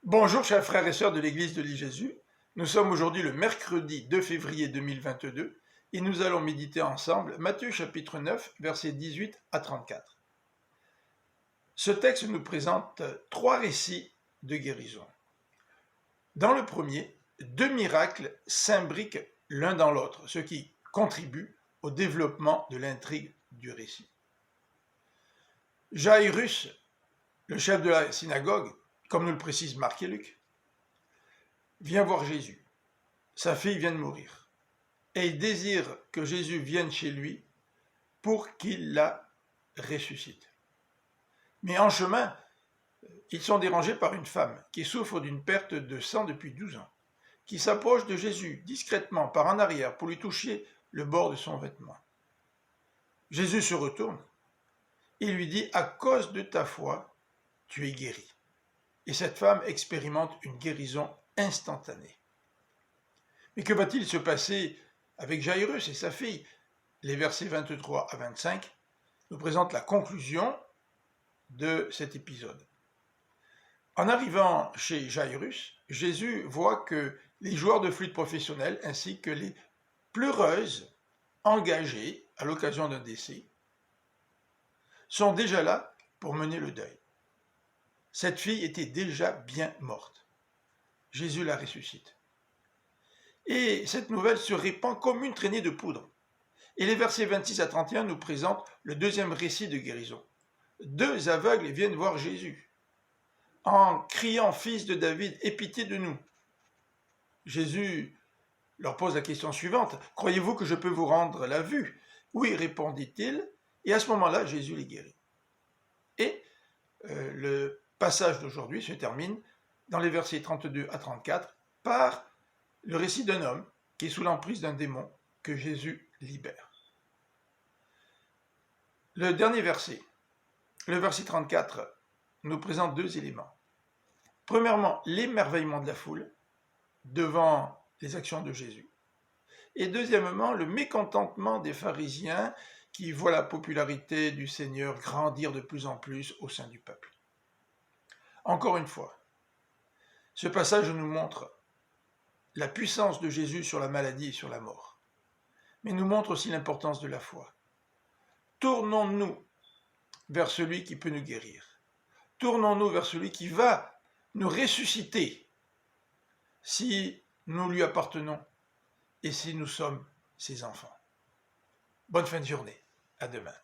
Bonjour chers frères et sœurs de l'Église de l'I-Jésus. Nous sommes aujourd'hui le mercredi 2 février 2022 et nous allons méditer ensemble Matthieu chapitre 9, versets 18 à 34. Ce texte nous présente trois récits de guérison. Dans le premier, deux miracles s'imbriquent l'un dans l'autre, ce qui contribue au développement de l'intrigue du récit. Jaïrus, le chef de la synagogue, comme nous le précisent Marc et Luc, vient voir Jésus. Sa fille vient de mourir. Et il désire que Jésus vienne chez lui pour qu'il la ressuscite. Mais en chemin, ils sont dérangés par une femme qui souffre d'une perte de sang depuis 12 ans, qui s'approche de Jésus discrètement par en arrière pour lui toucher le bord de son vêtement. Jésus se retourne et lui dit « À cause de ta foi, tu es guéri ». Et cette femme expérimente une guérison instantanée. Mais que va-t-il se passer avec Jaïrus et sa fille? Les versets 23 à 25 nous présentent la conclusion de cet épisode. En arrivant chez Jaïrus, Jésus voit que les joueurs de flûte professionnels ainsi que les pleureuses engagées à l'occasion d'un décès sont déjà là pour mener le deuil. Cette fille était déjà bien morte. Jésus la ressuscite. Et cette nouvelle se répand comme une traînée de poudre. Et les versets 26 à 31 nous présentent le deuxième récit de guérison. Deux aveugles viennent voir Jésus en criant « Fils de David, aie pitié de nous ». Jésus leur pose la question suivante « Croyez-vous que je peux vous rendre la vue ?» Oui, répondit-il, et à ce moment-là, Jésus les guérit. Et le passage d'aujourd'hui se termine dans les versets 32 à 34 par le récit d'un homme qui est sous l'emprise d'un démon que Jésus libère. Le dernier verset, le verset 34, nous présente deux éléments. Premièrement, l'émerveillement de la foule devant les actions de Jésus. Et deuxièmement, le mécontentement des pharisiens qui voient la popularité du Seigneur grandir de plus en plus au sein du peuple. Encore une fois, ce passage nous montre la puissance de Jésus sur la maladie et sur la mort, mais nous montre aussi l'importance de la foi. Tournons-nous vers celui qui peut nous guérir. Tournons-nous vers celui qui va nous ressusciter si nous lui appartenons et si nous sommes ses enfants. Bonne fin de journée. À demain.